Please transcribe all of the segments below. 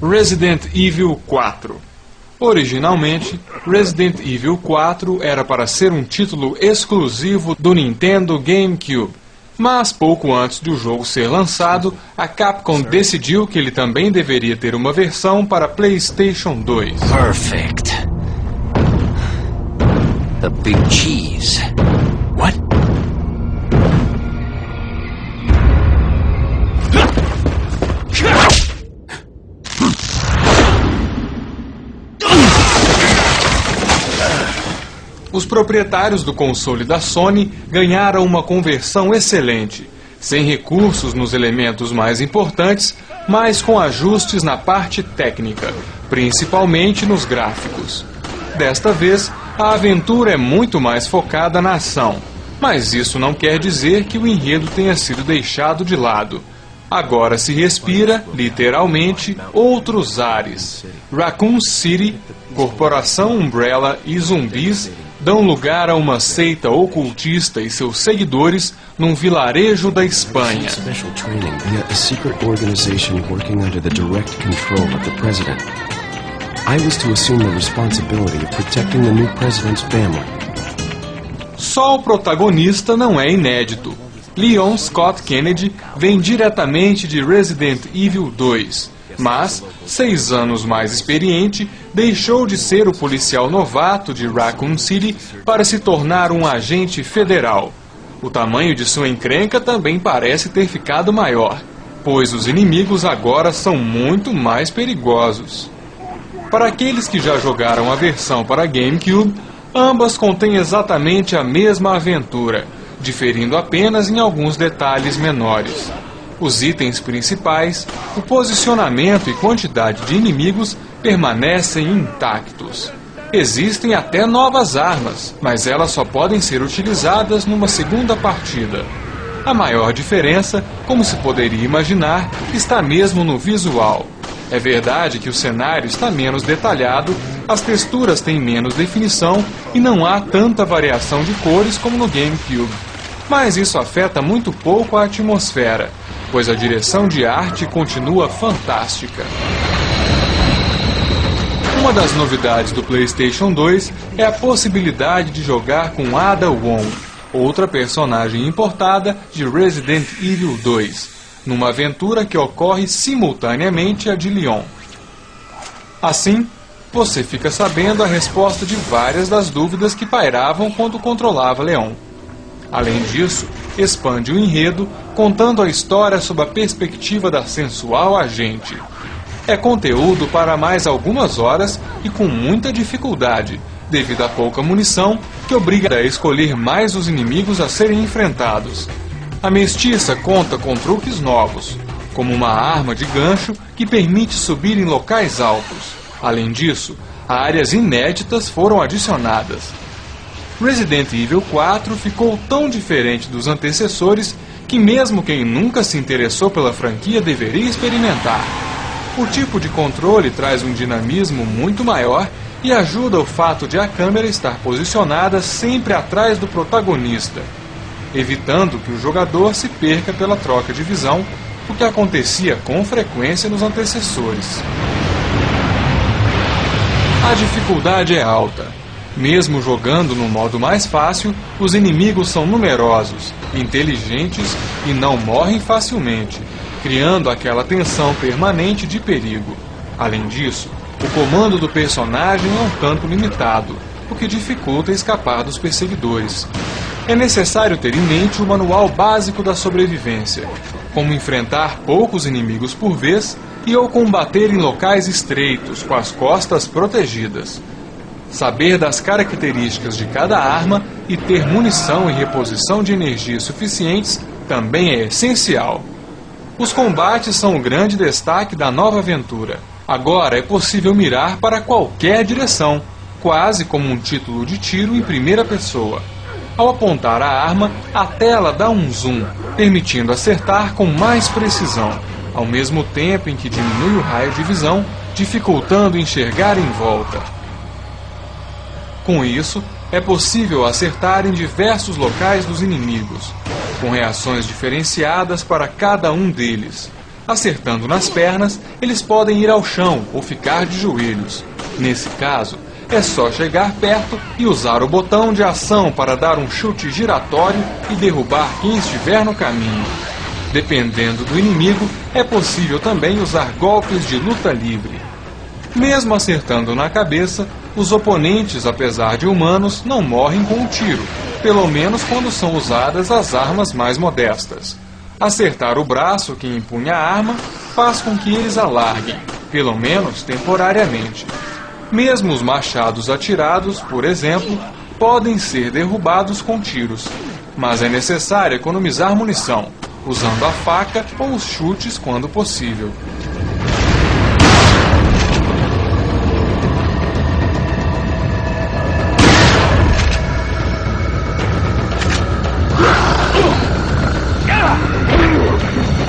Resident Evil 4. Originalmente, Resident Evil 4 era para ser um título exclusivo do Nintendo GameCube, mas pouco antes do jogo ser lançado, a Capcom decidiu que ele também deveria ter uma versão para PlayStation 2. Perfect. The big cheese. What? Os proprietários do console da Sony ganharam uma conversão excelente, sem recursos nos elementos mais importantes, mas com ajustes na parte técnica, principalmente nos gráficos. Desta vez, a aventura é muito mais focada na ação, mas isso não quer dizer que o enredo tenha sido deixado de lado. Agora se respira, literalmente, outros ares. Raccoon City, Corporação Umbrella e zumbis dão lugar a uma seita ocultista e seus seguidores num vilarejo da Espanha. Special training via a secret organization working under the direct control of the president. I was to assume the responsibility of protecting the new president's family. Só o protagonista não é inédito. Leon Scott Kennedy vem diretamente de Resident Evil 2, mas, 6 anos mais experiente, deixou de ser o policial novato de Raccoon City para se tornar um agente federal. O tamanho de sua encrenca também parece ter ficado maior, pois os inimigos agora são muito mais perigosos. Para aqueles que já jogaram a versão para GameCube, ambas contêm exatamente a mesma aventura, diferindo apenas em alguns detalhes menores. Os itens principais, o posicionamento e quantidade de inimigos permanecem intactos. Existem até novas armas, mas elas só podem ser utilizadas numa segunda partida. A maior diferença, como se poderia imaginar, está mesmo no visual. É verdade que o cenário está menos detalhado, as texturas têm menos definição e não há tanta variação de cores como no GameCube. Mas isso afeta muito pouco a atmosfera, pois a direção de arte continua fantástica. Uma das novidades do PlayStation 2 é a possibilidade de jogar com Ada Wong, outra personagem importada de Resident Evil 2, numa aventura que ocorre simultaneamente à de Leon. Assim, você fica sabendo a resposta de várias das dúvidas que pairavam quando controlava Leon. Além disso, expande o enredo, contando a história sob a perspectiva da sensual agente. É conteúdo para mais algumas horas e com muita dificuldade, devido à pouca munição, que obriga a escolher mais os inimigos a serem enfrentados. A mestiça conta com truques novos, como uma arma de gancho que permite subir em locais altos. Além disso, áreas inéditas foram adicionadas. Resident Evil 4 ficou tão diferente dos antecessores que mesmo quem nunca se interessou pela franquia deveria experimentar. O tipo de controle traz um dinamismo muito maior e ajuda o fato de a câmera estar posicionada sempre atrás do protagonista, evitando que o jogador se perca pela troca de visão, o que acontecia com frequência nos antecessores. A dificuldade é alta. Mesmo jogando no modo mais fácil, os inimigos são numerosos, inteligentes e não morrem facilmente, criando aquela tensão permanente de perigo. Além disso, o comando do personagem é um tanto limitado, o que dificulta escapar dos perseguidores. É necessário ter em mente o manual básico da sobrevivência, como enfrentar poucos inimigos por vez e ou combater em locais estreitos, com as costas protegidas. Saber das características de cada arma e ter munição e reposição de energia suficientes também é essencial. Os combates são o grande destaque da nova aventura. Agora é possível mirar para qualquer direção, quase como um título de tiro em primeira pessoa. Ao apontar a arma, a tela dá um zoom, permitindo acertar com mais precisão, ao mesmo tempo em que diminui o raio de visão, dificultando enxergar em volta. Com isso, é possível acertar em diversos locais dos inimigos, com reações diferenciadas para cada um deles. Acertando nas pernas, eles podem ir ao chão ou ficar de joelhos. Nesse caso, é só chegar perto e usar o botão de ação para dar um chute giratório e derrubar quem estiver no caminho. Dependendo do inimigo, é possível também usar golpes de luta livre. Mesmo acertando na cabeça, os oponentes, apesar de humanos, não morrem com um tiro, pelo menos quando são usadas as armas mais modestas. Acertar o braço que empunha a arma faz com que eles a larguem, pelo menos temporariamente. Mesmo os machados atirados, por exemplo, podem ser derrubados com tiros, mas é necessário economizar munição, usando a faca ou os chutes quando possível.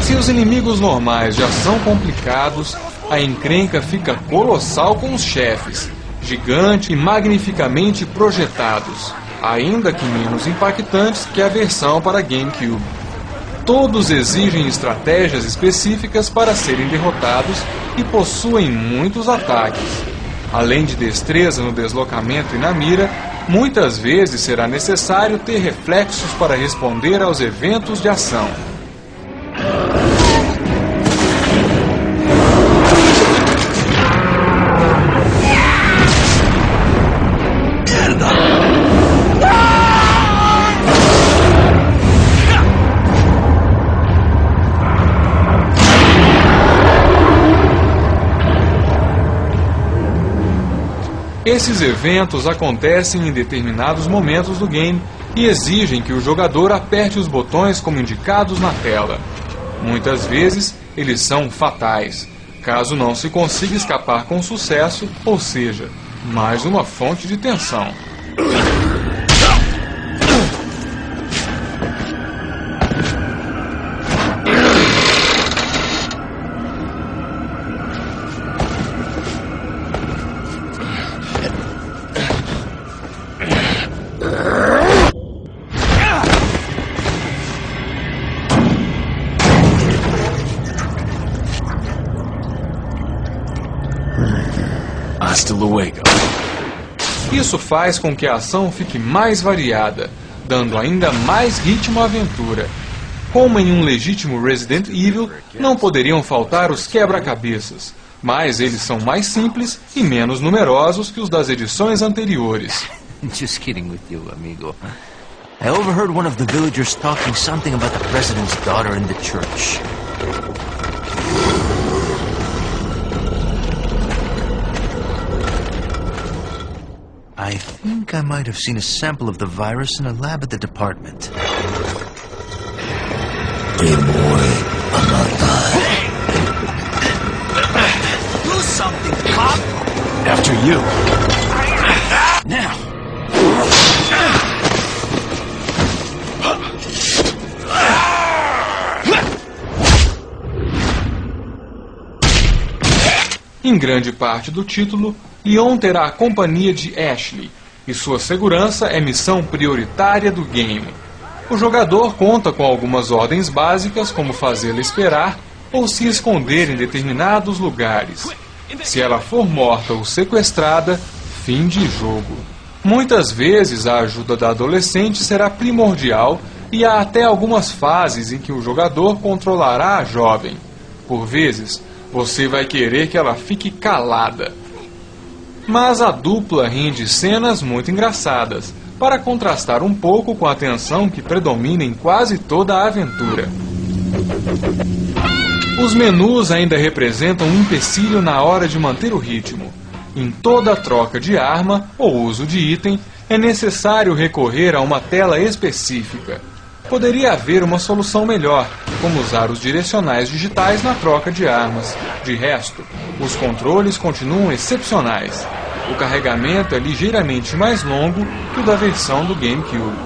Se os inimigos normais já são complicados, a encrenca fica colossal com os chefes, gigante e magnificamente projetados, ainda que menos impactantes que a versão para GameCube. Todos exigem estratégias específicas para serem derrotados e possuem muitos ataques. Além de destreza no deslocamento e na mira, muitas vezes será necessário ter reflexos para responder aos eventos de ação. Esses eventos acontecem em determinados momentos do game e exigem que o jogador aperte os botões como indicados na tela. Muitas vezes, eles são fatais, caso não se consiga escapar com sucesso, ou seja, mais uma fonte de tensão. Hasta luego. Isso faz com que a ação fique mais variada, dando ainda mais ritmo à aventura. Como em um legítimo Resident Evil, não poderiam faltar os quebra-cabeças, mas eles são mais simples e menos numerosos que os das edições anteriores. Just kidding with you, amigo. I overheard one of the villagers talking something about the president's daughter in the church. I think I might have seen a sample of the virus in a lab at the department. Hey boy, I'm not dying. Do something, cop! After you. Now. Em grande parte do título, Leon terá a companhia de Ashley, e sua segurança é missão prioritária do game. O jogador conta com algumas ordens básicas, como fazê-la esperar ou se esconder em determinados lugares. Se ela for morta ou sequestrada, fim de jogo. Muitas vezes a ajuda da adolescente será primordial e há até algumas fases em que o jogador controlará a jovem. Por vezes, você vai querer que ela fique calada. Mas a dupla rende cenas muito engraçadas, para contrastar um pouco com a tensão que predomina em quase toda a aventura. Os menus ainda representam um empecilho na hora de manter o ritmo. Em toda troca de arma ou uso de item, é necessário recorrer a uma tela específica. Poderia haver uma solução melhor, como usar os direcionais digitais na troca de armas. De resto, os controles continuam excepcionais. O carregamento é ligeiramente mais longo que o da versão do GameCube.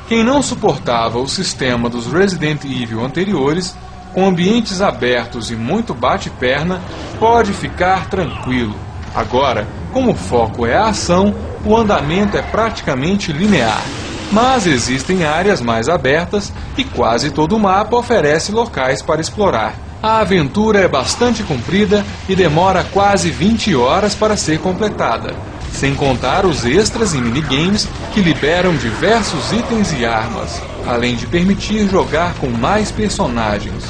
Quem não suportava o sistema dos Resident Evil anteriores, com ambientes abertos e muito bate-perna, pode ficar tranquilo. Agora, como o foco é a ação, o andamento é praticamente linear. Mas existem áreas mais abertas e quase todo o mapa oferece locais para explorar, A aventura é bastante comprida e demora quase 20 horas para ser completada, sem contar os extras e minigames que liberam diversos itens e armas, além de permitir jogar com mais personagens.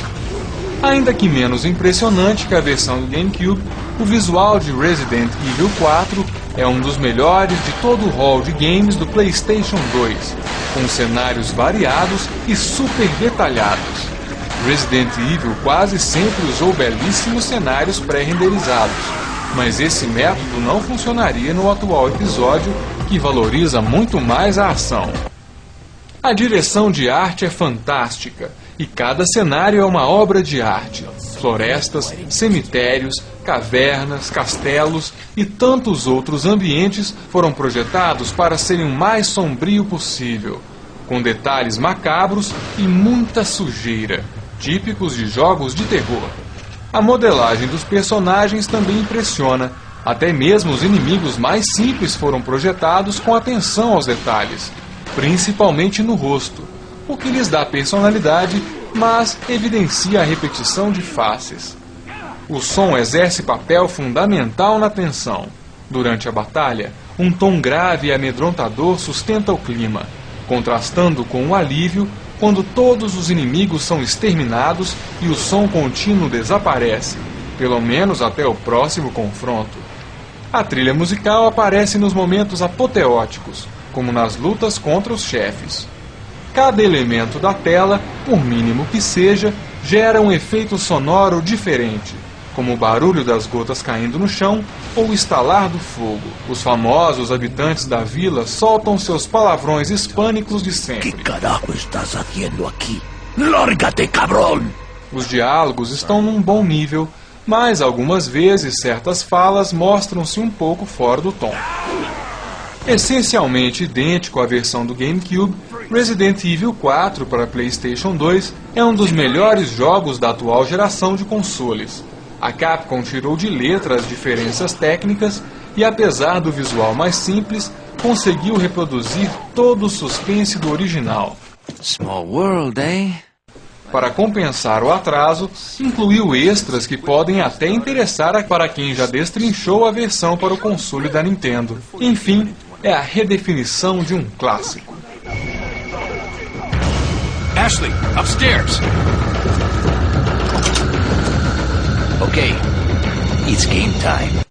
Ainda que menos impressionante que a versão do GameCube, o visual de Resident Evil 4 é um dos melhores de todo o hall de games do PlayStation 2, com cenários variados e super detalhados. Resident Evil quase sempre usou belíssimos cenários pré-renderizados, mas esse método não funcionaria no atual episódio, que valoriza muito mais a ação. A direção de arte é fantástica, e cada cenário é uma obra de arte. Florestas, cemitérios, cavernas, castelos e tantos outros ambientes foram projetados para serem o mais sombrio possível, com detalhes macabros e muita sujeira, típicos de jogos de terror. A modelagem dos personagens também impressiona. Até mesmo os inimigos mais simples foram projetados com atenção aos detalhes, principalmente no rosto, o que lhes dá personalidade, mas evidencia a repetição de faces. O som exerce papel fundamental na tensão. Durante a batalha, um tom grave e amedrontador sustenta o clima, contrastando com o alívio quando todos os inimigos são exterminados e o som contínuo desaparece, pelo menos até o próximo confronto. A trilha musical aparece nos momentos apoteóticos, como nas lutas contra os chefes. Cada elemento da tela, por mínimo que seja, gera um efeito sonoro diferente, como o barulho das gotas caindo no chão ou o estalar do fogo. Os famosos habitantes da vila soltam seus palavrões hispânicos de sempre. Que carajo estás fazendo aqui? Lárgate, cabrón! Os diálogos estão num bom nível, mas algumas vezes certas falas mostram-se um pouco fora do tom. Essencialmente idêntico à versão do GameCube, Resident Evil 4 para PlayStation 2 é um dos melhores jogos da atual geração de consoles. A Capcom tirou de letra as diferenças técnicas e, apesar do visual mais simples, conseguiu reproduzir todo o suspense do original. Small world, eh? Para compensar o atraso, incluiu extras que podem até interessar para quem já destrinchou a versão para o console da Nintendo. Enfim, é a redefinição de um clássico. Ashley, upstairs! Okay, it's game time.